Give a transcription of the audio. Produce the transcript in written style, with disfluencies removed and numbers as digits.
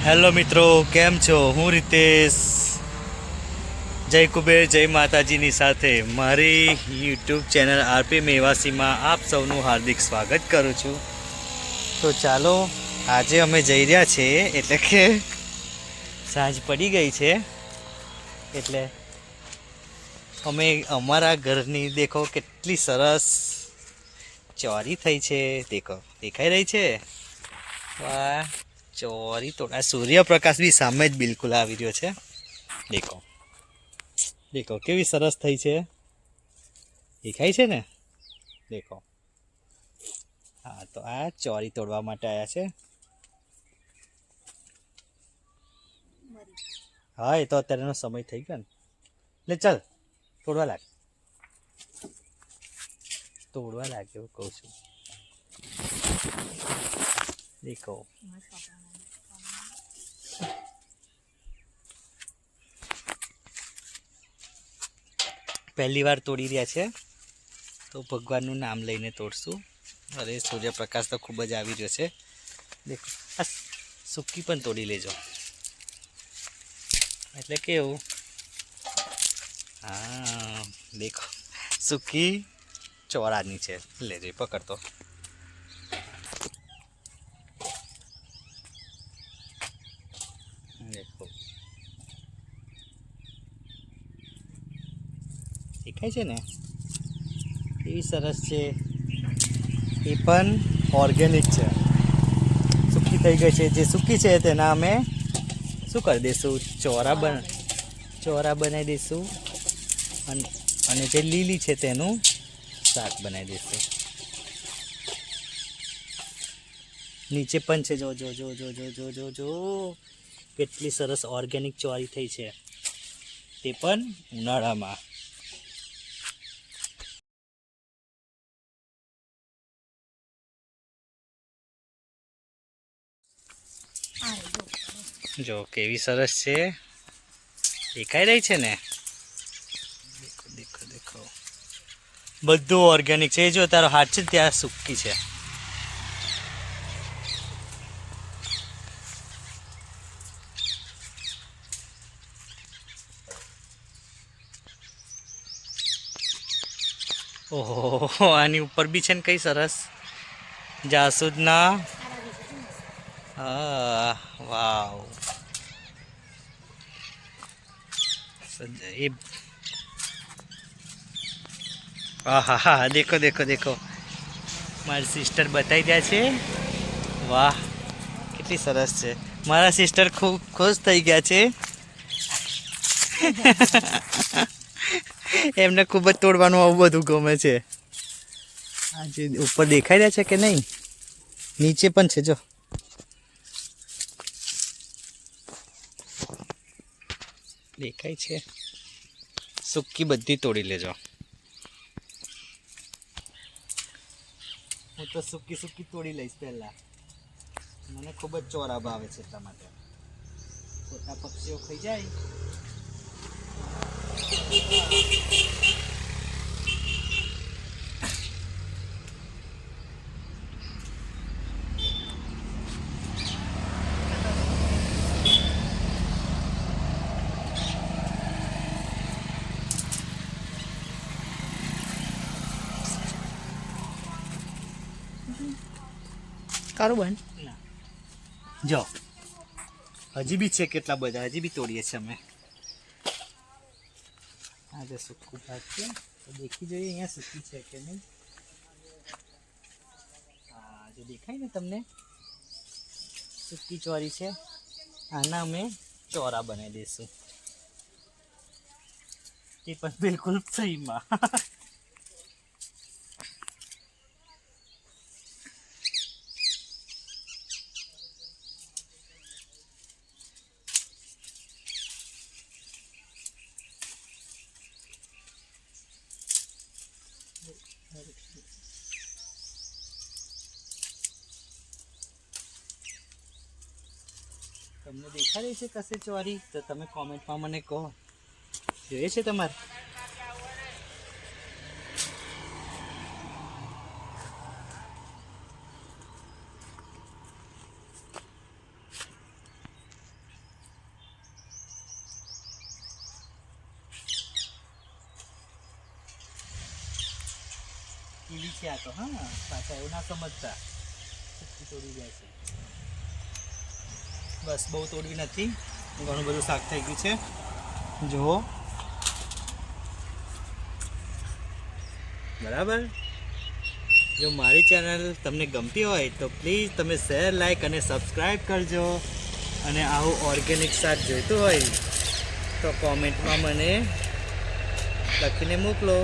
Hello મિત્રો, કેમ છો? હું રીતેશ. જય કુબેર, જય માતાજીની સાથે મારી યુટ્યુબ ચેનલ આરપી મેવાસીમાં આપ સૌનું હાર્દિક સ્વાગત કરું છું. તો ચાલો, આજે અમે જઈ રહ્યા છીએ, એટલે કે સાંજ પડી ગઈ છે, એટલે અમે અમારા ઘરની દેખો કેટલી સરસ ચોરી થઈ છે. દેખો, દેખાઈ રહી છે. વાહ, ચોરી તો આ સૂર્યપ્રકાશ બી સામે જ બિલકુલ આવી રહ્યો છે. દેખો દેખો કેવી સરસ થઈ છે. દેખાય છે ને? દેખો. હા, તો આ ચોરી તોડવા માટે આવ્યા છે. હા, એ તો અત્યારેનો સમય થઈ ગયો ને. એટલે ચાલ તોડવા લાગ એવું કહું છું. દેખો, પહેલી વાર તોડી રહ્યા છે, તો ભગવાનનું નામ લઈને તોડશું. અરે, સૂર્યપ્રકાશ તો ખૂબ જ આવી રહ્યો છે. દેખો, આ સૂકી પણ તોડી લેજો. એટલે કેવું? હા, દેખો, સૂકી ચોરાની છે. લેજે, પકડતો. દેખો, દેખાય છે ને? એવી સરસ છે. એ પણ ઓર્ગેનિક છે. સૂકી થઈ ગઈ છે. જે સૂકી છે તેના અમે શું કરી દઈશું? ચોરા બનાવી દઈશું. અને જે લીલી છે તેનું શાક બનાવી દઈશું. નીચે પણ છે. જો જો જો જો જો જો જો જો કેટલી સરસ ઓર્ગેનિક ચોરી થઈ છે, તે પણ ઉનાળામાં. જો કેવી સરસ છે. દેખાઈ રહી છે ને? દેખો દેખો દેખો, બધું ઓર્ગેનિક છે. જો તારો હાથ છે ત્યાં સૂકી છે. ઓહો, આની ઉપર બી છે ને કઈ સરસ જાસૂદના. હા, વાવ. એ હા હા, દેખો દેખો દેખો, મારી સિસ્ટર બતાવી રહ્યા છે. વાહ, કેટલી સરસ છે. મારા સિસ્ટર ખૂબ ખુશ થઈ ગયા છે. એમને ખૂબ જ તોડવાનું આવું બધું ગમે છે. આજે ઉપર દેખાઈ રહ્યા છે કે નહીં? નીચે પણ છે. જો દેખાય છે. સૂકી બધી તોડી લેજો. હું તો સૂકી તોડી લઈશ પહેલા. મને ખૂબ જ ચોરા ભાવે છે, એટલા માટે. ખોટા પક્ષીઓ ખાઈ જાય. કારું ના, જો હજી બી છે કેટલા બધા. હજી બી તોડીએ છીએ અમે. આજે સૂકું ભાગ છે, તો દેખી જોઈએ અહીંયા સૂકી છે કે નહીં. હા, જો દેખાય ને તમને, સૂકી ચોરી છે. આના અમે ચોરા બનાવી દઈશું. એ પણ બિલકુલ ફ્રીમાં. તમને દેખાડે છે કશે ચોરી? તો તમે કોમેન્ટમાં મને કહો. જોઈએ છે તમારે? છે આ તો. હા, પાછા એવું ના સમજતા. તોડી જાય છે. બસ બહુ તોડવી નથી, ઘણું બધું શાક થઈ ગયું છે. જુઓ, બરાબર. જો મારી ચેનલ તમને ગમતી હોય તો પ્લીઝ તમે શેર, લાઈક અને સબસ્ક્રાઈબ કરજો. અને આવું ઓર્ગેનિક શાક જોઈતું હોય તો કોમેન્ટમાં મને લખીને મોકલો.